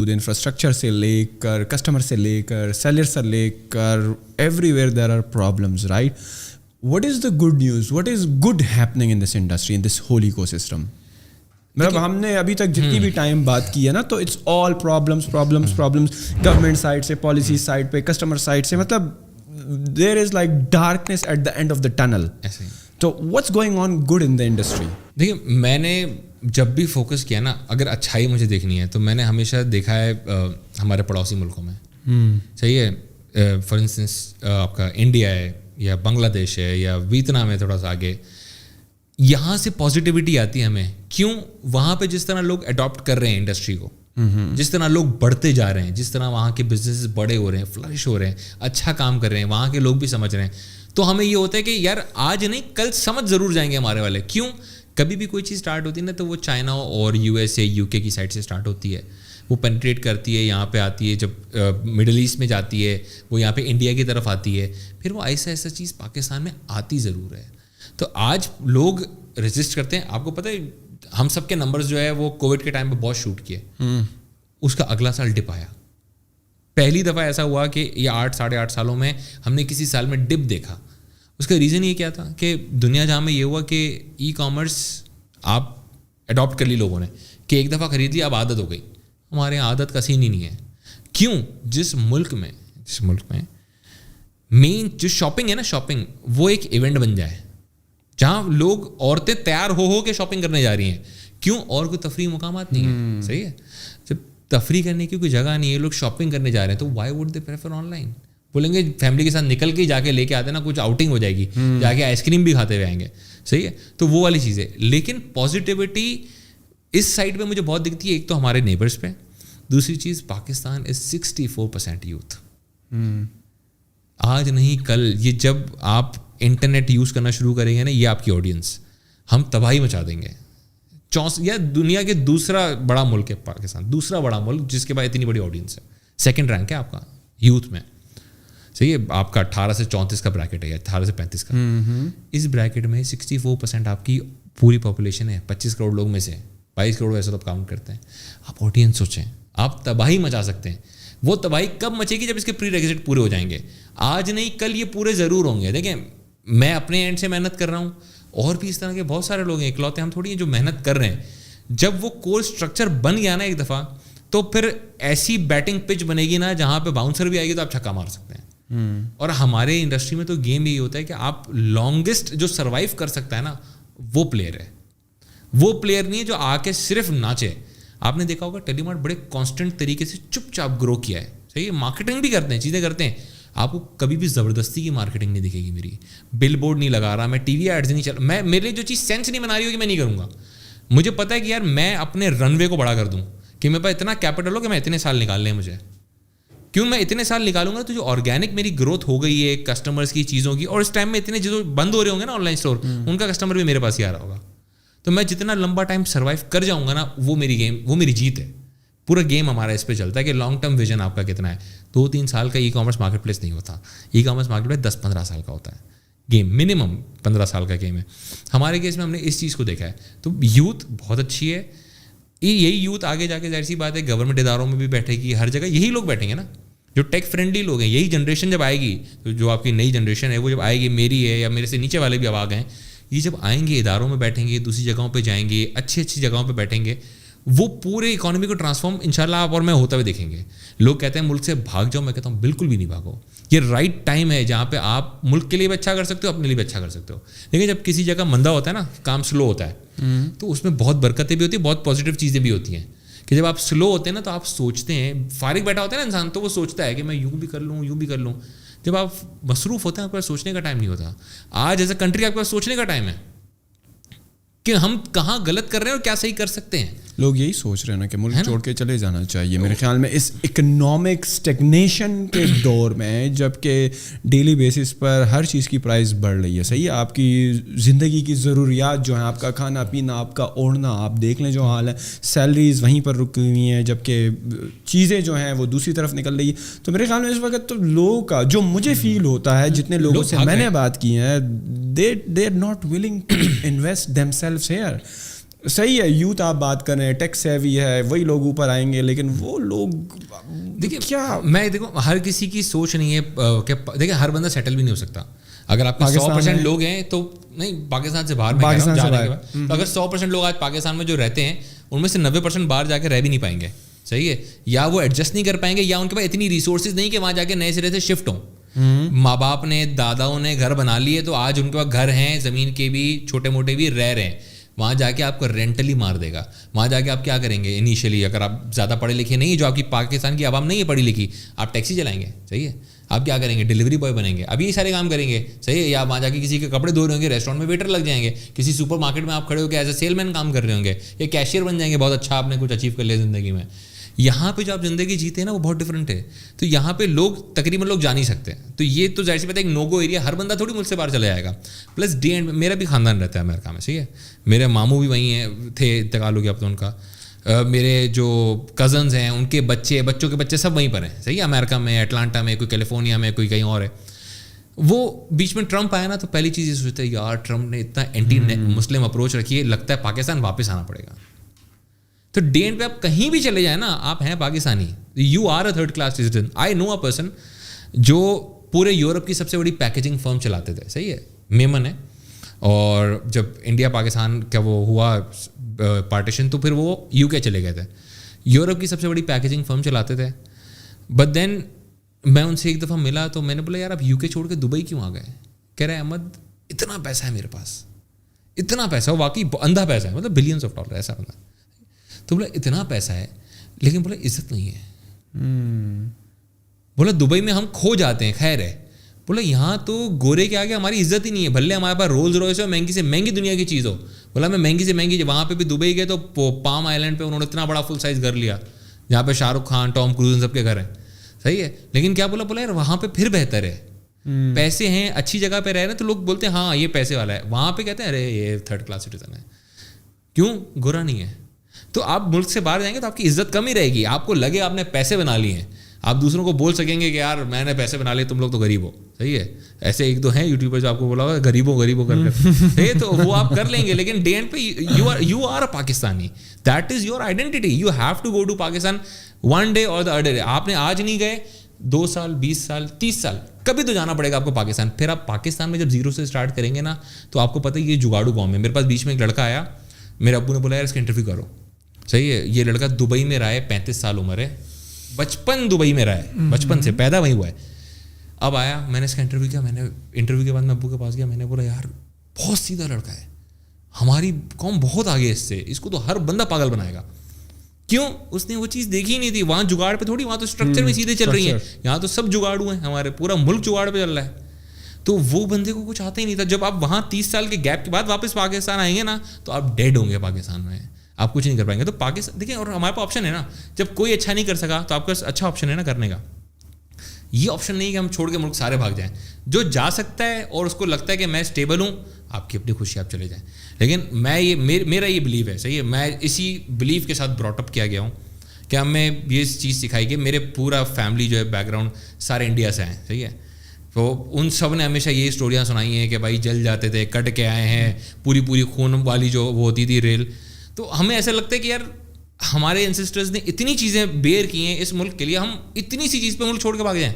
Infrastructure سے لے کر کسٹمر سے لے کر سیلر سے لے کر everywhere there are problems right. What is the good news, what is good happening in this industry, in this whole ecosystem? مطلب ہم نے ابھی تک جتنی بھی ٹائم بات کی ہے نا, تو it's all problems problems problems, government side سے, پالیسی سائڈ پہ, کسٹمر سائڈ سے, مطلب there is like darkness at the end of the tunnel. تو what's going on good in the industry? دیکھیے, میں نے جب بھی فوکس کیا نا, اگر اچھائی مجھے دیکھنی ہے تو میں نے ہمیشہ دیکھا ہے ہمارے پڑوسی ملکوں میں. صحیح ہے, فار انسٹنس آپ کا انڈیا ہے یا بنگلہ دیش ہے یا ویتنام ہے تھوڑا سا آگے, یہاں سے پازیٹیوٹی آتی ہے ہمیں. کیوں؟ وہاں پہ جس طرح لوگ اڈاپٹ کر رہے ہیں انڈسٹری کو, جس طرح لوگ بڑھتے جا رہے ہیں, جس طرح وہاں کے بزنس بڑے ہو رہے ہیں, فلرش ہو رہے ہیں, اچھا کام کر رہے ہیں, وہاں کے لوگ بھی سمجھ رہے ہیں, تو ہمیں یہ ہوتا ہے کہ یار آج نہیں کل سمجھ ضرور جائیں گے ہمارے والے. کیوں؟ کبھی بھی کوئی چیز اسٹارٹ ہوتی ہے نا, تو وہ چائنا اور یو ایس اے یو کے کی سائڈ سے اسٹارٹ ہوتی ہے, وہ پینٹریٹ کرتی ہے, یہاں پہ آتی ہے, جب مڈل ایسٹ میں جاتی ہے, وہ یہاں پہ انڈیا کی طرف آتی ہے, پھر وہ ایسا ایسا چیز پاکستان میں آتی ضرور ہے. تو آج لوگ رجسٹ کرتے ہیں. آپ کو پتہ ہے ہم سب کے نمبرز جو ہے وہ کووڈ کے ٹائم پہ بہت شوٹ کیے, اس کا اگلا سال ڈپ آیا. پہلی دفعہ ایسا ہوا کہ یہ 8-8.5 سالوں میں ہم نے کسی سال میں ڈپ دیکھا. اس کا ریزن یہ کیا تھا کہ دنیا جہاں میں یہ ہوا کہ ای کامرس آپ اڈاپٹ کر لی لوگوں نے, کہ ایک دفعہ خرید لی اب عادت ہو گئی. ہمارے یہاں عادت کا سین ہی نہیں ہے. کیوں؟ جس ملک میں مین جو شاپنگ ہے نا, شاپنگ وہ ایک ایونٹ بن جائے جہاں لوگ عورتیں تیار ہو کے شاپنگ کرنے جا رہی ہیں. کیوں؟ اور کوئی تفریح مقامات نہیں ہے. صحیح ہے, جب تفریح کرنے کی کوئی جگہ نہیں ہے, لوگ شاپنگ کرنے جا رہے ہیں, تو Y would they prefer on line? بولیں گے فیملی کے ساتھ نکل کے جا کے لے کے آتے نا, کچھ آؤٹنگ ہو جائے گی, جا کے آئس کریم بھی کھاتے ہوئے آئیں گے. صحیح ہے, تو وہ والی چیز ہے. لیکن پازیٹیوٹی اس سائڈ پہ مجھے بہت دکھتی ہے. ایک تو ہمارے نیبرس پہ, دوسری چیز پاکستان از 64% یوتھ. آج نہیں کل یہ جب آپ انٹرنیٹ یوز کرنا شروع کریں گے نا, یہ آپ کی آڈینس, ہم تباہی مچا دیں گے. یا دنیا کے دوسرا بڑا ملک ہے پاکستان, دوسرا بڑا ملک جس کے پاس اتنی بڑی آڈینس ہے. سیکنڈ رینک ہے آپ کا یوتھ میں. صحیح ہے, آپ کا 18 سے 34 کا بریکٹ ہے یا 18 سے 35 کا. اس بریکٹ میں 64% آپ کی پوری پاپولیشن ہے. 25 کروڑ لوگ میں سے 22 کروڑ ویسے تو آپ کاؤنٹ کرتے ہیں. آپ آڈینس سوچیں, آپ تباہی مچا سکتے ہیں. وہ تباہی کب مچے گی؟ جب اس کے پری ریکوزٹ پورے ہو جائیں گے. آج نہیں کل یہ پورے ضرور ہوں گے. دیکھیں, میں اپنے اینڈ سے محنت کر رہا ہوں, اور بھی اس طرح کے بہت سارے لوگ ہیں, اکلوتے ہم تھوڑی ہیں جو محنت کر رہے ہیں. جب وہ کور اسٹرکچر بن گیا نا ایک دفعہ, تو پھر ایسی بیٹنگ پچ بنے گی نا جہاں پہ باؤنسر بھی آئے گی تو آپ چھکا مار سکتے ہیں. اور ہمارے انڈسٹری میں تو گیم یہی ہوتا ہے کہ آپ لانگسٹ جو سروائیو کر سکتا ہے نا, وہ پلیئر ہے. وہ پلیئر نہیں ہے جو آ کے صرف ناچے. آپ نے دیکھا ہوگا ٹیلی مارٹ بڑے کانسٹنٹ طریقے سے چپ چاپ گرو کیا ہے. صحیح ہے, مارکیٹنگ بھی کرتے ہیں, چیزیں کرتے ہیں. آپ کو کبھی بھی زبردستی کی مارکیٹنگ نہیں دکھے گی میری. بل بورڈ نہیں لگا رہا میں, ٹی وی ایڈز نہیں چل, میں میرے جو چیز سینس نہیں بنا رہی ہوگی میں نہیں کروں گا. مجھے پتا ہے کہ یار میں اپنے رن وے کو بڑا کر دوں, کہ میرے پاس اتنا کیپٹل ہو کہ میں اتنے سال نکالنے ہیں مجھے. کیوں میں اتنے سال نکالوں گا تو جو آرگینک میری گروتھ ہو گئی ہے کسٹمرس کی چیزوں کی, اور اس ٹائم میں اتنے جو بند ہو رہے ہوں گے نا آن لائن اسٹور, ان کا کسٹمر بھی میرے پاس ہی آ رہا ہوگا. تو میں جتنا لمبا ٹائم سروائیو کر جاؤں گا نا, وہ میری گیم, وہ میری جیت ہے. پورا گیم ہمارا اس پہ چلتا ہے کہ لانگ ٹرم ویژن آپ کا کتنا ہے. 2-3 سال کا ای کامرس مارکیٹ پلیس نہیں ہوتا. ای کامرس مارکیٹ پلیس 10-15 سال کا ہوتا ہے گیم, منیمم 15 سال کا گیم ہے. ہمارے کیس میں ہم نے اس چیز کو دیکھا ہے. تو یوتھ بہت اچھی ہے. یہی یوتھ آگے جا کے ظاہر سی بات ہے گورنمنٹ اداروں میں بھی بیٹھے گی, ہر جگہ یہی لوگ بیٹھیں گے نا جو ٹیک فرینڈلی لوگ ہیں. یہی جنریشن جب آئے گی, تو جو آپ کی نئی جنریشن ہے وہ جب آئے گی, میری ہے یا میرے سے نیچے والے بھی اب آ گئے, یہ جب آئیں گے اداروں میں بیٹھیں گے, دوسری جگہوں پہ جائیں گے, اچھی اچھی جگہوں پہ بیٹھیں گے, وہ پورے اکانومی کو ٹرانسفارم انشاءاللہ آپ اور میں ہوتا ہوئے دیکھیں گے. لوگ کہتے ہیں ملک سے بھاگ جاؤ, میں کہتا ہوں بالکل بھی نہیں بھاگو. یہ رائٹ ٹائم ہے جہاں پہ آپ ملک کے لیے بھی اچھا کر سکتے ہو, اپنے لیے بھی اچھا کر سکتے ہو. لیکن جب کسی جگہ مندہ ہوتا ہے نا, کام سلو ہوتا ہے, تو اس میں بہت برکتیں بھی ہوتی ہیں, بہت پازیٹیو چیزیں بھی ہوتی ہیں. کہ جب آپ سلو ہوتے ہیں نا, تو آپ سوچتے ہیں, فارغ بیٹھا ہوتا ہے نا انسان, تو وہ سوچتا ہے کہ میں یوں بھی کر لوں, یوں بھی کر لوں. جب آپ مصروف ہوتے ہیں, آپ کے پاس سوچنے کا ٹائم نہیں ہوتا. آج ایز اے کنٹری آپ کے پاس سوچنے کا ٹائم ہے کہ ہم کہاں غلط کر رہے ہیں اور کیا صحیح کر سکتے ہیں. لوگ یہی سوچ رہے ہیں نا کہ ملک چھوڑ کے چلے جانا چاہیے میرے خیال میں اس اکنامک اسٹیگنیشن کے دور میں, جب کہ ڈیلی بیسس پر ہر چیز کی پرائز بڑھ رہی ہے. صحیح ہے, آپ کی زندگی کی ضروریات جو ہیں, آپ کا کھانا پینا, آپ کا اوڑھنا, آپ دیکھ لیں جو حال ہے, سیلریز وہیں پر رکی ہوئی ہیں, جب کہ چیزیں جو ہیں وہ دوسری طرف نکل رہی ہے. تو میرے خیال میں اس وقت تو لوگوں کا جو مجھے فیل ہوتا ہے, جتنے لوگوں سے میں نے بات کی ہے, they are not willing to invest themselves here. صحیح ہے, یوتھ آپ بات کر رہے ہیں, ٹیک سیوی ہے, وہی لوگ اوپر آئیں گے, لیکن وہ لوگ دیکھیے کیا, میں دیکھو ہر کسی کی سوچ نہیں ہے کہ دیکھیں ہر بندہ سیٹل بھی نہیں ہو سکتا. اگر آپ کے 100% لوگ ہیں تو نہیں, پاکستان سے باہر میں جانے کے بعد, تو اگر 100% لوگ آج پاکستان میں جو رہتے ہیں ان میں سے 90% باہر جا کے رہ بھی نہیں پائیں گے, صحیح ہے, یا وہ ایڈجسٹ نہیں کر پائیں گے, یا ان کے پاس اتنی ریسورسز نہیں کہ وہاں جا کے نئے سرے سے شفٹ ہوں. ماں باپ نے, داداؤں نے گھر بنا لیے تو آج ان کے پاس گھر ہیں, زمین کے بھی, چھوٹے موٹے بھی, رہ رہے ہیں. وہاں جا کے آپ کو رینٹلی مار دے گا. وہاں جا کے آپ کیا کریں گے انیشلی, اگر آپ زیادہ پڑھے لکھے نہیں, جو آپ کی پاکستان کی عوام نہیں ہے پڑھی لکھی, آپ ٹیکسی چلائیں گے, صحیح ہے, آپ کیا کریں گے, ڈلیوری بوائے بنیں گے, اب یہ سارے کام کریں گے, صحیح ہے, یا وہاں جا کے کسی کے کپڑے دھو رہے ہوں گے, ریسٹورینٹ میں ویٹر لگ جائیں گے, کسی سپر مارکیٹ میں آپ کھڑے ہو کے ایز اے سیل مین کام کر رہے ہوں گے, یا کیشیئر بن جائیں گے, بہت اچھا آپ نے کچھ اچیو کر لیا زندگی میں. یہاں پہ جو آپ زندگی جیتے ہیں نا وہ بہت ڈفرینٹ ہے. تو یہاں پہ لوگ تقریباً لوگ جا نہیں سکتے. تو یہ تو ظاہر سی بات ہے ایک نو گو ایریا, ہر بندہ تھوڑی ملک سے باہر چلا جائے گا. پلس ڈی اینڈ میرا بھی خاندان رہتا ہے امریکہ میں, صحیح ہے, میرے ماموں بھی وہیں ہیں, تھے, انتقال ہو گیا اب تو ان کا. میرے جو کزنز ہیں ان کے بچے, بچوں کے بچے سب وہیں پر ہیں, صحیح ہے, امریکہ میں, اٹلانٹا میں, کوئی کیلیفورنیا میں, کوئی کہیں اور ہے. وہ بیچ میں ٹرمپ آیا نا تو پہلی چیز یہ سوچتے ہیں یار ٹرمپ نے اتنا اینٹی مسلم اپروچ رکھی ہے, لگتا ہے پاکستان واپس آنا پڑے گا. تو ڈے اینڈ پہ آپ کہیں بھی چلے جائیں نا, آپ ہیں Pakistani, you are a third class citizen. I know a person جو پورے یورپ کی سب سے بڑی پیکیجنگ فرم چلاتے تھے, صحیح ہے, میمن ہے, اور جب انڈیا پاکستان کا وہ ہوا پارٹیشن تو پھر وہ یو کے چلے گئے تھے. یورپ کی سب سے بڑی پیکیجنگ فرم چلاتے تھے. بٹ دین میں ان سے ایک دفعہ ملا تو میں نے بولا یار آپ یو کے چھوڑ کے دبئی کیوں آ گئے؟ کہہ رہے احمد اتنا پیسہ ہے میرے پاس, اتنا پیسہ, واقعی اندھا پیسہ ہے, مطلب بلینس آف ڈالر ایسا بندہ. تو بولا اتنا پیسہ ہے لیکن بولا عزت نہیں ہے. بولا دبئی میں ہم کھو جاتے ہیں, خیر ہے, بولا یہاں تو گورے کے آگے ہماری عزت ہی نہیں ہے, بھلے ہمارے پاس رولز روئس ہو, مہنگی سے مہنگی دنیا کی چیز ہو. بولا میں مہنگی سے مہنگی, وہاں پہ بھی دبئی گئے تو پام آئلینڈ پہ انہوں نے اتنا بڑا فل سائز گھر لیا جہاں پہ شاہ رخ خان, ٹام کروز سب کے گھر ہیں, صحیح ہے, لیکن کیا بولا یار وہاں پہ پھر بہتر ہے, پیسے ہیں, اچھی جگہ پہ رہ رہے ہیں, تو لوگ بولتے ہیں ہاں یہ پیسے والا ہے. وہاں پہ کہتے ہیں ارے یہ تھرڈ کلاس سٹیزن ہے. کیوں؟ گورا نہیں ہے. تو آپ ملک سے باہر جائیں گے تو آپ کی عزت کم ہی رہے گی. آپ کو لگے آپ نے پیسے بنا لیے ہیں, آپ دوسروں کو بول سکیں گے کہ یار میں نے پیسے بنا لیے, تم لوگ تو غریب ہو, صحیح ہے. ایسے ایک دو ہیں یوٹیوبر جو آپ کو بولا ہوگا غریبوں کر صحیح, تو وہ آپ کر لیں گے, لیکن ڈے اینڈ پہ you are a Pakistani, that is your identity. You have to go to Pakistan one day اور دا ادر ڈے. آپ نے آج نہیں گئے, 2 سال 20 سال 30 سال کبھی تو جانا پڑے گا آپ کو پاکستان. پھر آپ پاکستان میں جب زیرو سے اسٹارٹ کریں گے نا تو آپ کو پتہ ہے یہ جگاڑو قوم ہے. میرے پاس بیچ میں ایک لڑکا آیا, میرے ابو نے بولا یار اس کا انٹرویو کرو, صحیح ہے. یہ لڑکا دبئی میں رہا ہے, 35 سال عمر ہے, بچپن دبئی میں رہا ہے, بچپن سے پیدا وہیں ہوا ہے. اب آیا, میں نے اس کا انٹرویو کیا, میں نے انٹرویو کے بعد میں ابو کے پاس گیا, میں نے بولا یار بہت سیدھا لڑکا ہے, ہماری قوم بہت آگے اس سے, اس کو تو ہر بندہ پاگل بنائے گا. کیوں؟ اس نے وہ چیز دیکھی نہیں تھی. وہاں جگاڑ پہ تھوڑی, وہاں تو اسٹرکچر میں سیدھے چل رہی ہیں, یہاں تو سب جگاڑو ہیں, ہمارے پورا ملک جگاڑ پہ چل رہا ہے. تو وہ بندے کو کچھ آتا ہی نہیں تھا. جب آپ وہاں 30 سال کے گیپ کے بعد واپس پاکستان آئیں گے نا تو آپ ڈیڈ ہوں گے پاکستان میں, آپ کچھ نہیں کر پائیں گے. تو پاکستان دیکھیں, اور ہمارے پاس آپشن ہے نا, جب کوئی اچھا نہیں کر سکا تو آپ کا اچھا آپشن ہے نا کرنے کا. یہ آپشن نہیں کہ ہم چھوڑ کے ملک سارے بھاگ جائیں. جو جا سکتا ہے اور اس کو لگتا ہے کہ میں اسٹیبل ہوں, آپ کی اپنی خوشی, آپ چلے جائیں. لیکن میرا یہ بلیو ہے, صحیح ہے, میں اسی بلیو کے ساتھ براٹ اپ کیا گیا ہوں کہ ہمیں یہ چیز سکھائی کہ میرے پورا فیملی جو ہے بیک گراؤنڈ سارے انڈیا سے ہیں, صحیح ہے. تو ان سب نے ہمیشہ یہ اسٹوریاں سنائی ہیں کہ بھائی جل جاتے تھے, کٹ کے آئے ہیں, پوری خون والی جو وہ ہوتی تھی ریل. تو ہمیں ایسا لگتا ہے کہ یار ہمارے انسسٹرز نے اتنی چیزیں بیئر کی ہیں اس ملک کے لیے, ہم اتنی سی چیز پہ ملک چھوڑ کے بھاگ جائیں.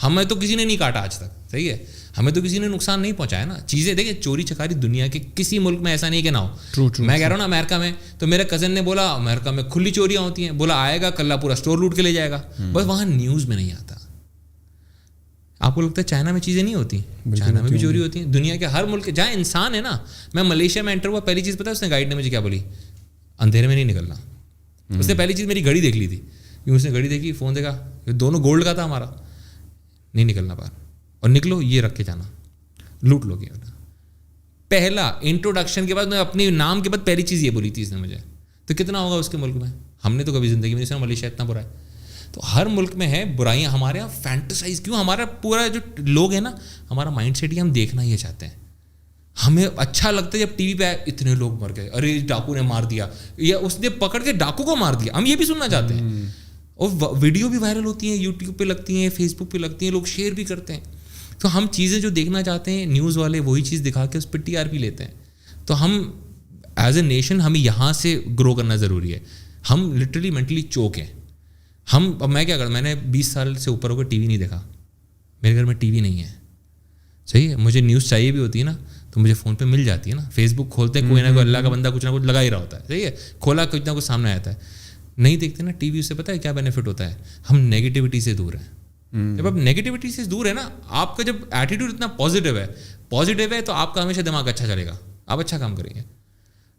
ہمیں تو کسی نے نہیں کاٹا آج تک, صحیح ہے, ہمیں تو کسی نے نقصان نہیں پہنچایا نا. چیزیں دیکھیں, چوری چکاری دنیا کے کسی ملک میں ایسا نہیں کہ نہ ہو. میں کہہ رہا ہوں نا امریکہ میں, تو میرے کزن نے بولا امریکہ میں کھلی چوریاں ہوتی ہیں, بولا آئے گا کل پورا اسٹور لوٹ کے لے جائے گا, بس وہاں نیوز میں نہیں آتا. آپ کو لگتا ہے چائنا میں چیزیں نہیں ہوتی؟ چائنا میں بھی چوری ہوتی ہیں. دنیا کے ہر ملک جہاں انسان ہے نا. میں ملیشیا میں انٹر ہوا, پہلی چیز پتا ہے اس نے گائیڈ نے مجھے کیا بولی, اندھیرے میں نہیں نکلنا. اس نے پہلی چیز میری گھڑی دیکھ لی تھی, اس نے گھڑی دیکھی, فون دیکھا, دونوں گولڈ کا تھا ہمارا, نہیں نکلنا باہر, اور نکلو یہ رکھ کے جانا, لوٹ لو گے. پہلا انٹروڈکشن کے بعد میں اپنے نام کے بعد پہلی چیز یہ بولی تھی اس نے مجھے. تو کتنا ہوگا اس کے ملک میں, ہم نے تو کبھی زندگی میں نہیں سنا ملیشیا اتنا برا ہے. تو ہر ملک میں ہے برائیاں, ہمارے یہاں فینٹسائز کیوں, ہمارا پورا جو لوگ ہیں نا, ہمارا مائنڈ سیٹ ہی ہم دیکھنا یہ چاہتے ہیں. ہمیں اچھا لگتا ہے جب ٹی وی پہ اتنے لوگ مر گئے, ارے ڈاکو نے مار دیا, یا اس نے پکڑ کے ڈاکو کو مار دیا, ہم یہ بھی سننا چاہتے ہیں. اور ویڈیو بھی وائرل ہوتی ہیں, یوٹیوب پہ لگتی ہیں, فیس بک پہ لگتی ہیں, لوگ شیئر بھی کرتے ہیں. تو ہم چیزیں جو دیکھنا چاہتے ہیں نیوز والے وہی چیز دکھا کے اس پہ TRP لیتے ہیں. تو ہم ایز اے نیشن ہمیں یہاں سے گرو کرنا ضروری ہے. ہم لٹرلی مینٹلی چوک ہیں. اب میں کیا کرتا, میں نے 20 سال سے اوپر ہو کر ٹی وی نہیں دیکھا. میرے گھر میں ٹی وی نہیں ہے, صحیح ہے. مجھے نیوز چاہیے بھی ہوتی ہے نا تو مجھے فون پہ مل جاتی ہے نا. فیس بک کھولتے ہیں, کوئی نہ کوئی اللہ کا بندہ کچھ نہ کچھ لگا ہی رہا ہوتا ہے, صحیح ہے. کھولا کچھ نہ کچھ سامنے آتا ہے. نہیں دیکھتے نا ٹی وی, اس سے پتہ ہے کیا بینیفٹ ہوتا ہے, ہم نیگیٹیوٹی سے دور ہیں. جب آپ نیگیٹیوٹی سے دور ہے نا, آپ کا جب ایٹیٹیوڈ اتنا پازیٹیو ہے تو آپ کا ہمیشہ دماغ اچھا چلے گا, آپ اچھا کام کریں گے.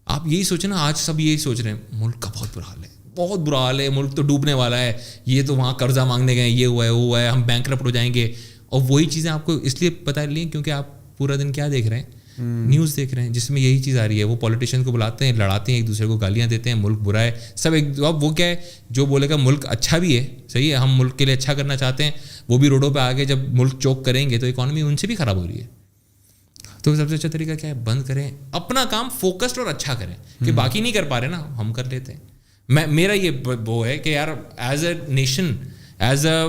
آپ یہی سوچیں نا, آج سب یہی سوچ رہے ہیں ملک کا بہت برا حال ہے, بہت برا حال ہے, ملک تو ڈوبنے والا ہے, یہ تو وہاں قرضہ مانگنے گئے, یہ ہوا ہے وہ ہوا ہے, ہم بینکرپٹ ہو جائیں گے. اور وہی چیزیں آپ کو اس لیے پتہ لیں کیونکہ آپ پورا دن کیا دیکھ رہے ہیں, نیوز دیکھ رہے ہیں جس میں یہی چیز آ رہی ہے. وہ پولیٹیشین کو بلاتے ہیں, لڑاتے ہیں, ایک دوسرے کو گالیاں دیتے ہیں, ملک برا ہے سب. اب وہ کیا ہے, جو بولے گا ملک اچھا بھی ہے, صحیح ہے, ہم ملک کے لیے اچھا کرنا چاہتے ہیں, وہ بھی روڈوں پہ آگے جب ملک چوک کریں گے تو اکانومی ان سے بھی خراب ہو رہی ہے. تو سب سے اچھا طریقہ کیا ہے, بند کریں, اپنا کام فوکسڈ اور اچھا کریں. کہ باقی نہیں کر پا رہے نا, ہم کر لیتے ہیں. میرا یہ وہ ہے کہ یار as a nation, as a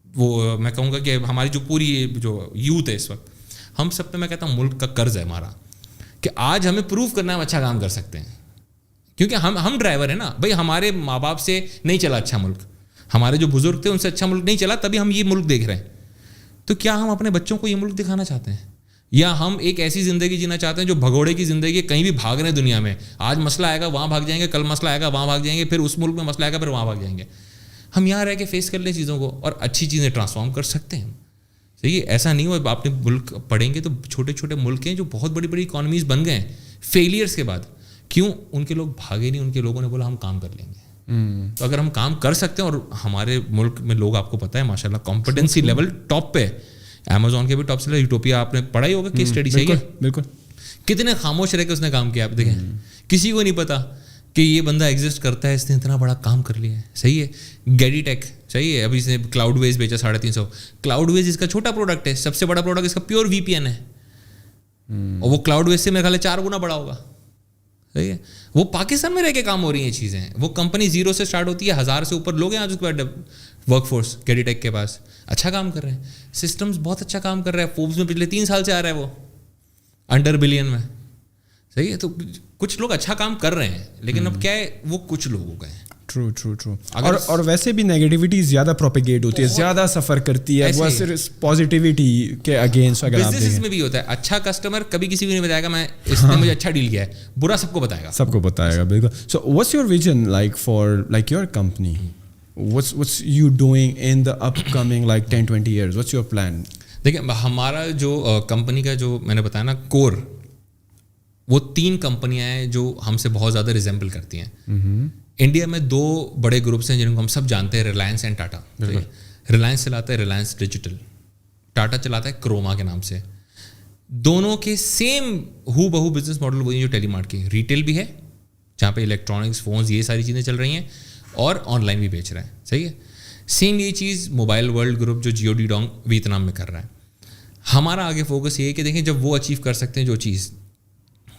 وہ میں کہوں گا کہ ہماری جو پوری جو یوتھ ہے اس وقت, ہم سب پہ میں کہتا ہوں ملک کا قرض ہے ہمارا, کہ آج ہمیں پروف کرنا ہے ہم اچھا کام کر سکتے ہیں. کیونکہ ہم ڈرائیور ہیں نا بھائی, ہمارے ماں باپ سے نہیں چلا اچھا ملک, ہمارے جو بزرگ تھے ان سے اچھا ملک نہیں چلا, تبھی ہم یہ ملک دیکھ رہے ہیں. تو کیا ہم اپنے بچوں کو یہ ملک دکھانا چاہتے ہیں, یا ہم ایک ایسی زندگی جینا چاہتے ہیں جو بھگوڑے کی زندگی ہے, کہیں بھی بھاگ رہے ہیں دنیا میں, آج مسئلہ آئے گا وہاں بھاگ جائیں گے, کل مسئلہ آئے گا وہاں بھاگ جائیں گے, پھر اس ملک میں مسئلہ آئے گا پھر وہاں بھاگ جائیں گے. ہم یہاں رہ کے فیس کر لیں چیزوں کو اور اچھی چیزیں ٹرانسفارم کر سکتے ہیں. صحیح ہے, ایسا نہیں ہوا آپ نے ملک پڑھیں گے تو چھوٹے چھوٹے ملک ہیں جو بہت بڑی بڑی اکانومیز بن گئے ہیں فیلئرس کے بعد. کیوں؟ ان کے لوگ بھاگے نہیں, ان کے لوگوں نے بولا ہم کام کر لیں گے. تو اگر ہم کام کر سکتے ہیں, اور ہمارے ملک میں لوگ آپ کو پتہ ہے ماشاء اللہ کمپٹنسی لیول ٹاپ پہ, امیزون کے بھی ٹاپ سے, یوٹوپیا آپ نے پڑھا ہی ہوگا کیس اسٹڈی, صحیح ہے, بالکل. کتنے خاموش رہ کے اس نے کام کیا, آپ دیکھیں, کسی کو نہیں پتا کہ یہ بندہ ایگزسٹ کرتا ہے, اس نے اتنا بڑا کام کر لیا ہے. صحیح ہے, گیڈی ٹیک, صحیح ہے, ابھی اس نے کلاؤڈ ویز بیچا 350. کلاؤڈ ویز اس کا چھوٹا پروڈکٹ ہے, سب سے بڑا پروڈکٹ اس کا پیور وی پی این ہے, اور وہ کلاؤڈ ویز سے میرے خیال ہے 4 گنا بڑا ہوگا. صحیح ہے, وہ پاکستان میں رہ کے کام ہو رہی ہیں چیزیں. وہ کمپنی 0 سے اسٹارٹ ہوتی ہے, 1000 سے اوپر لوگ ہیں آج اس کے بعد ورک فورس گیڈی ٹیک کے پاس, اچھا کام کر رہے ہیں. سسٹمز بہت اچھا کام کر رہا ہے, فوربس میں پچھلے 3 سال سے آ رہا ہے وہ انڈر بلین میں. صحیح ہے, تو کچھ لوگ اچھا کام کر رہے ہیں, لیکن اب کیا ہے وہ کچھ لوگ ہو گئے ہیں. ٹرو. اور ویسے بھی نیگیٹیوٹی زیادہ پروپیگیٹ ہوتی ہے, زیادہ سفر کرتی ہے, وہ صرف پازیٹیوٹی کے اگینسٹ. اگر آپ بزنس میں بھی ہوتا ہے, اچھا کسٹمر کبھی کسی کو نہیں بتائے گا میں اس نے مجھے اچھا ڈیل کیا ہے, برا سب کو بتائے گا. بالکل. So what's your vision like for like your company, what's you doing in the upcoming like 10-20 years? What's your plan? دیکھیں, ہمارا جو کمپنی کا جو میں نے بتایا نا کور, وہ 3 کمپنیاں ہیں جو ہم سے بہت زیادہ ریزمبل کرتی ہیں. انڈیا میں 2 بڑے گروپس ہیں جن کو ہم سب جانتے ہیں, ریلائنس اینڈ ٹاٹا. ریلائنس چلاتا ہے ریلائنس ڈیجیٹل, ٹاٹا چلاتا ہے کروما کے نام سے. دونوں کے سیم ہو بہو بزنس ماڈل وہی جو ٹیلی مارٹ کی, ریٹیل بھی ہے جہاں پہ الیکٹرانکس, فونز, یہ ساری چیزیں چل رہی ہیں, اور آن لائن بھی بیچ رہے ہیں. صحیح ہے, سیم یہ چیز موبائل ورلڈ گروپ جو جیو ڈی ڈونگ ویتنام میں کر رہا ہے. ہمارا آگے فوکس یہ ہے کہ دیکھیں جب وہ اچیو کر سکتے ہیں جو چیز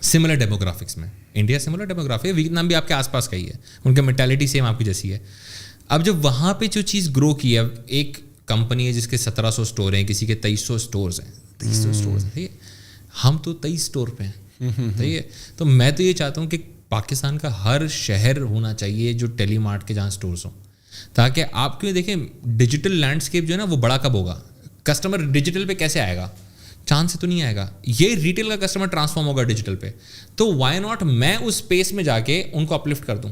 سملر ڈیموگرافکس میں, انڈیا سملر ڈیموگرافی ہے, ویتنام بھی آپ کے آس پاس کا ہی ہے, ان کا مینٹیلٹی سیم آپ کی جیسی ہے. اب جب وہاں پہ جو چیز گرو کی ہے, اب ایک کمپنی ہے جس کے 1700 اسٹور ہیں, کسی کے 2300 اسٹورز ہیں, 2300 اسٹورز ہیں, ٹھیک ہے, ہم تو 23 اسٹور پہ ہیں. ٹھیک ہے, تو میں تو یہ چاہتا ہوں کہ پاکستان کا ہر شہر ہونا چاہیے جو ٹیلی مارٹ کے جہاں اسٹورز ہوں, تاکہ آپ کیوں دیکھیں ڈیجیٹل لینڈسکیپ جو ہے نا وہ بڑا کب ہوگا, کسٹمر ڈیجیٹل پہ کیسے آئے گا, چاند سے تو نہیں آئے گا. یہ ریٹیل کا کسٹمر ٹرانسفارم ہوگا ڈیجیٹل پہ, تو وائی ناٹ میں اس اسپیس میں جا کے ان کو اپلفٹ کر دوں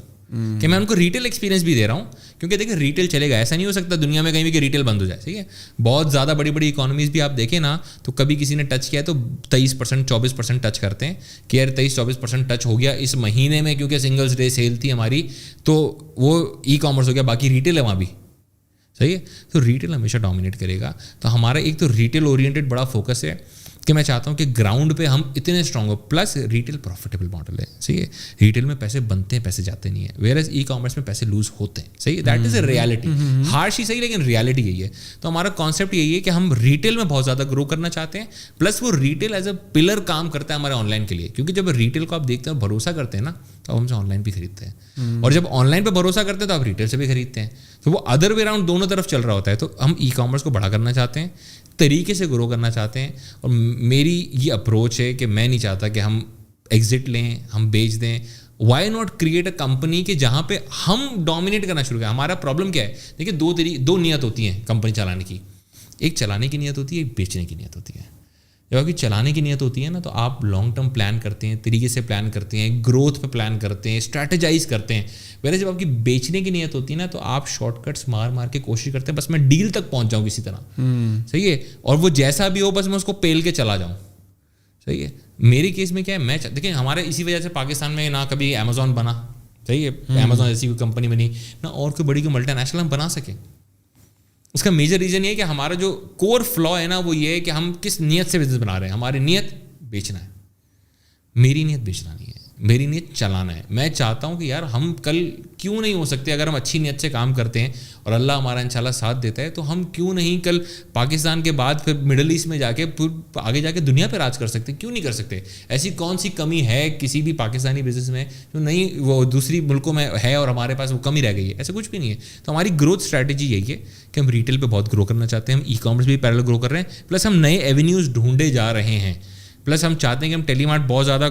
کہ میں ان کو ریٹیل ایکسپیرینس بھی دے رہا ہوں. کیونکہ دیکھیں ریٹیل چلے گا, ایسا نہیں ہو سکتا دنیا میں کہیں بھی کہ ریٹیل بند ہو جائے. ٹھیک ہے, بہت زیادہ بڑی بڑی اکانومیز بھی آپ دیکھیں نا, تو کبھی کسی نے ٹچ کیا ہے تو 23% 24% ٹچ کرتے ہیں کہ یار 23-24% ٹچ ہو گیا اس مہینے میں, کیونکہ سنگلز ڈے سیل تھی ہماری, تو وہ ای کامرس ہو گیا, باقی ریٹیل ہے وہاں بھی. صحیح ہے, تو ریٹیل ہمیشہ ڈومینیٹ کرے گا. تو ہمارا ایک تو ریٹیل اورینٹیڈ بڑا فوکس ہے کہ میں چاہتا ہوں کہ گراؤنڈ پہ ہم اتنے اسٹرانگ ہو, پلس ریٹیل پروفیٹیبل ماڈل ہے. صحیح ہے, ریٹیل میں پیسے بنتے ہیں, پیسے جاتے نہیں ہیں, ویئر ایز ای کامرس میں پیسے لوز ہوتے ہیں. صحیح ہے, that is a reality, harsh ہی صحیح, لیکن ریالٹی یہی ہے. تو ہمارا کانسیپٹ یہی ہے کہ ہم ریٹیل میں بہت زیادہ گرو کرنا چاہتے ہیں, پلس وہ ریٹیل ایز اے پلر کام کرتا ہے ہمارے آن لائن کے لیے. کیونکہ جب ریٹیل کو آپ دیکھتے ہیں بھروسہ کرتے ہیں نا, تو ہم سے آن لائن بھی خریدتے ہیں, اور جب آن لائن پہ بھروسہ کرتے ہیں تو آپ ریٹیل سے بھی خریدتے ہیں. تو وہ ادر وے راؤنڈ دونوں طرف چل رہا ہوتا ہے. تو ہم ای کامرس کو بڑا کرنا چاہتے ہیں, طریقے سے گرو کرنا چاہتے ہیں, اور میری یہ اپروچ ہے کہ میں نہیں چاہتا کہ ہم ایگزٹ لیں, ہم بیچ دیں. Why not create a company کہ جہاں پہ ہم ڈومینیٹ کرنا شروع کریں. ہمارا پرابلم کیا ہے, دیکھیے دو نیت ہوتی ہیں کمپنی چلانے کی. ایک چلانے کی نیت ہوتی ہے, ایک بیچنے کی نیت ہوتی ہے. جب آپ کی چلانے کی نیت ہوتی ہے نا, تو آپ لانگ ٹرم پلان کرتے ہیں, طریقے سے پلان کرتے ہیں, گروتھ پہ پلان کرتے ہیں, اسٹریٹجائز کرتے ہیں. ویسے جب آپ کی بیچنے کی نیت ہوتی ہے نا, تو آپ شارٹ کٹس مار کے کوشش کرتے ہیں بس میں ڈیل تک پہنچ جاؤں کسی طرح, صحیح ہے, اور وہ جیسا بھی ہو بس میں اس کو پیل کے چلا جاؤں, صحیح ہے. میری کیس میں کیا ہے, میں دیکھیں ہمارے اسی وجہ سے پاکستان میں نہ کبھی امیزون بنا, صحیح ہے, امیزون جیسی کوئی کمپنی بنی نہ, اور کوئی بڑی کوئی ملٹی نیشنل ہم بنا سکیں. اس کا میجر ریزن یہ ہے کہ ہمارا جو کور فلا ہے نا, وہ یہ ہے کہ ہم کس نیت سے بزنس بنا رہے ہیں. ہماری نیت بیچنا ہے, میری نیت بیچنا نہیں ہے, میری نیت چلانا ہے. میں چاہتا ہوں کہ یار ہم کل کیوں نہیں ہو سکتے, اگر ہم اچھی نیت سے کام کرتے ہیں اور اللہ ہمارا انشاءاللہ ساتھ دیتا ہے, تو ہم کیوں نہیں کل پاکستان کے بعد پھر مڈل ایسٹ میں جا کے پھر آگے جا کے دنیا پہ راج کر سکتے ہیں. کیوں نہیں کر سکتے؟ ایسی کون سی کمی ہے کسی بھی پاکستانی بزنس میں جو نہیں وہ دوسری ملکوں میں ہے اور ہمارے پاس وہ کمی رہ گئی ہے؟ ایسا کچھ بھی نہیں ہے. تو ہماری گروتھ اسٹریٹجی یہی ہے کہ ہم ریٹیل پہ بہت گرو کرنا چاہتے ہیں, ہم ای کامرس بھی پیرل گرو کر رہے ہیں, پلس ہم نئے ایونیوز ڈھونڈے جا رہے ہیں, پلس ہم چاہتے ہیں کہ ہم ٹیلی مارٹ بہت زیادہ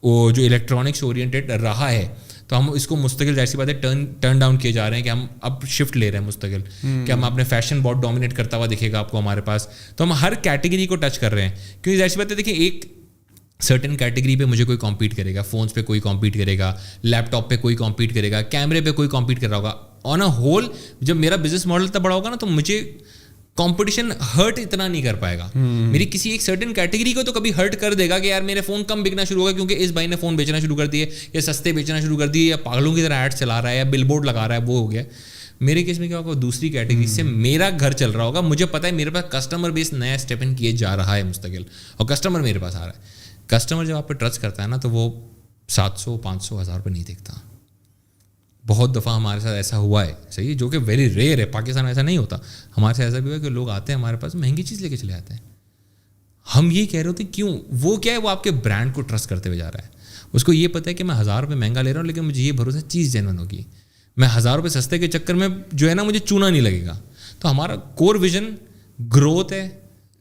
وہ جو الیکٹرانکس اورینٹیڈ رہا ہے, تو ہم اس کو مستقل جیسی بات ہے ٹرن ڈاؤن کیے جا رہے ہیں کہ ہم اب شفٹ لے رہے ہیں مستقل, کہ ہم اپنے فیشن بہت ڈومینیٹ کرتا ہوا دکھے گا آپ کو ہمارے پاس. تو ہم ہر کیٹیگری کو ٹچ کر رہے ہیں, کیونکہ جیسی بات ہے دیکھیں ایک سرٹن کیٹیگری پہ مجھے کوئی کمپیٹ کرے گا, فونس پہ کوئی کمپیٹ کرے گا, لیپ ٹاپ پہ کوئی کمپیٹ کرے گا, کیمرے پہ کوئی کمپیٹ کر رہا ہوگا. آن اے ہول جب میرا بزنس ماڈل اتنا بڑا ہوگا نا, تو مجھے کمپٹیشن ہرٹ اتنا نہیں کر پائے گا. میری کسی ایک سرٹن کیٹیگری کو تو کبھی ہرٹ کر دے گا کہ یار میرے فون کم بکنا شروع ہوگا کیونکہ اس بھائی نے فون بیچنا شروع کر دیے, یا سستے بیچنا شروع کر دیے, یا پاگلوں کی طرح ایڈ چلا رہا ہے, یا بل بورڈ لگا رہا ہے, وہ ہو گیا. میرے کیس میں کیا ہوگا, دوسری کیٹیگری سے میرا گھر چل رہا ہوگا. مجھے پتا ہے میرے پاس کسٹمر بیس نیا اسٹیپ ان کیے جا رہا ہے مستقل, اور کسٹمر میرے پاس آ رہا ہے. کسٹمر جب آپ پہ ٹرسٹ کرتا ہے نا, تو وہ 700 500 1000 روپے نہیں دیکھتا. بہت دفعہ ہمارے ساتھ ایسا ہوا ہے, صحیح ہے, جو کہ ویری ریئر ہے. پاکستان میں ایسا نہیں ہوتا. ہمارے ساتھ ایسا بھی ہوا کہ لوگ آتے ہیں ہمارے پاس, مہنگی چیز لے کے چلے آتے ہیں. ہم یہ کہہ رہے ہوتے ہیں کیوں, وہ کیا ہے, وہ آپ کے برانڈ کو ٹرسٹ کرتے ہوئے جا رہا ہے. اس کو یہ پتہ ہے کہ میں 1000 روپے مہنگا لے رہا ہوں, لیکن مجھے یہ بھروسہ چیز جینون ہوگی. میں 1000 روپے سستے کے چکر میں جو ہے نا مجھے چونا نہیں لگے گا. تو ہمارا کور ویژن گروتھ ہے,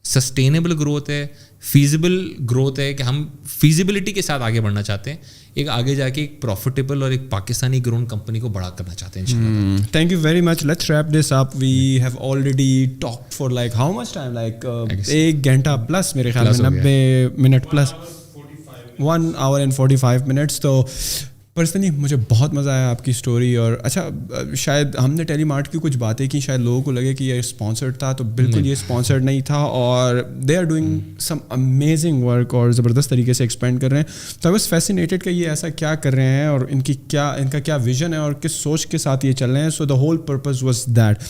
سسٹینیبل گروتھ ہے, فیزیبل گروتھ ہے, کہ ہم فیزیبلٹی کے ساتھ آگے بڑھنا چاہتے ہیں, ایک آگے جا کے ایک پروفیٹیبل اور ایک پاکستانی گرون کمپنی کو بڑا کرنا چاہتے ہیں انشاءاللہ. Thank you very much. Let's wrap this up. We have already talked for like how much time, like 1 گھنٹہ پلس, میرے خیال میں 90 minute plus, 1 hour and 45 minutes. تو پرسنلی مجھے بہت مزہ آیا آپ کی اسٹوری. اور اچھا, شاید ہم نے ٹیلی مارٹ کی کچھ باتیں کی, شاید لوگوں کو لگے کہ یہ اسپانسرڈ تھا, تو بالکل یہ اسپانسرڈ نہیں تھا, اور they are doing some amazing work اور زبردست طریقے سے ایکسپینڈ کر رہے ہیں. تو آئی واز فیسینیٹیڈ کہ یہ ایسا کیا کر رہے ہیں, اور ان کا کیا ویژن ہے, اور کس سوچ کے ساتھ یہ چل رہے ہیں. So the whole purpose was that.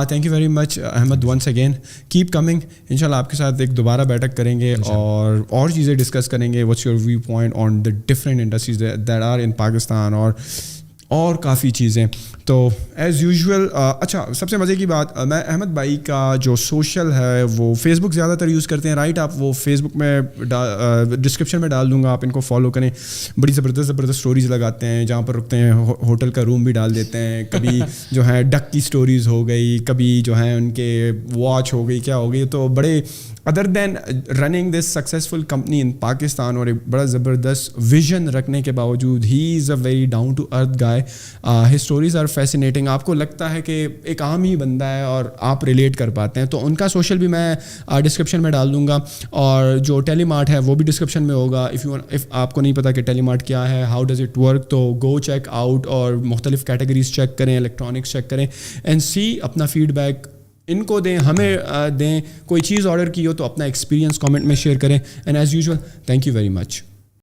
Thank you very much Ahmed once again. Keep coming. ان شاء اللہ آپ کے ساتھ ایک دوبارہ بیٹھک کریں گے اور چیزیں ڈسکس کریں گے. What's your view point on the different industries that are in Pakistan, اور کافی چیزیں. تو ایز یوزول, اچھا سب سے مزے کی بات, میں احمد بھائی کا جو سوشل ہے وہ فیس بک زیادہ تر یوز کرتے ہیں, رائٹ؟ آپ وہ فیس بک میں ڈسکرپشن میں ڈال دوں گا, آپ ان کو فالو کریں. بڑی زبردست اسٹوریز لگاتے ہیں, جہاں پر رکتے ہیں ہوٹل کا روم بھی ڈال دیتے ہیں. کبھی جو ہے ڈک کی اسٹوریز ہو گئی, کبھی جو ہے ان کے واچ ہو گئی, کیا ہو گئی. تو بڑے other then running this successful company in Pakistan, اور ایک بڑا زبردست ویژن رکھنے کے باوجود ہی is a very down to earth guy. His stories are fascinating. آپ کو لگتا ہے کہ ایک عام ہی بندہ ہے اور آپ ریلیٹ کر پاتے ہیں. تو ان کا سوشل بھی میں ڈسکرپشن میں ڈال دوں گا, اور جو ٹیلی مارٹ ہے وہ بھی ڈسکرپشن میں ہوگا. اف آپ کو نہیں پتا کہ ٹیلی مارٹ کیا ہے, ہاؤ ڈز اٹ ورک, تو گو چیک آؤٹ, اور مختلف کیٹیگریز چیک کریں, الیکٹرانکس چیک کریں, اینڈ سی. اپنا فیڈ بیک ان کو دیں, ہمیں دیں. کوئی چیز آرڈر کی ہو تو اپنا ایکسپیرینس کامنٹ میں شیئر کریں. And as usual, thank you very much.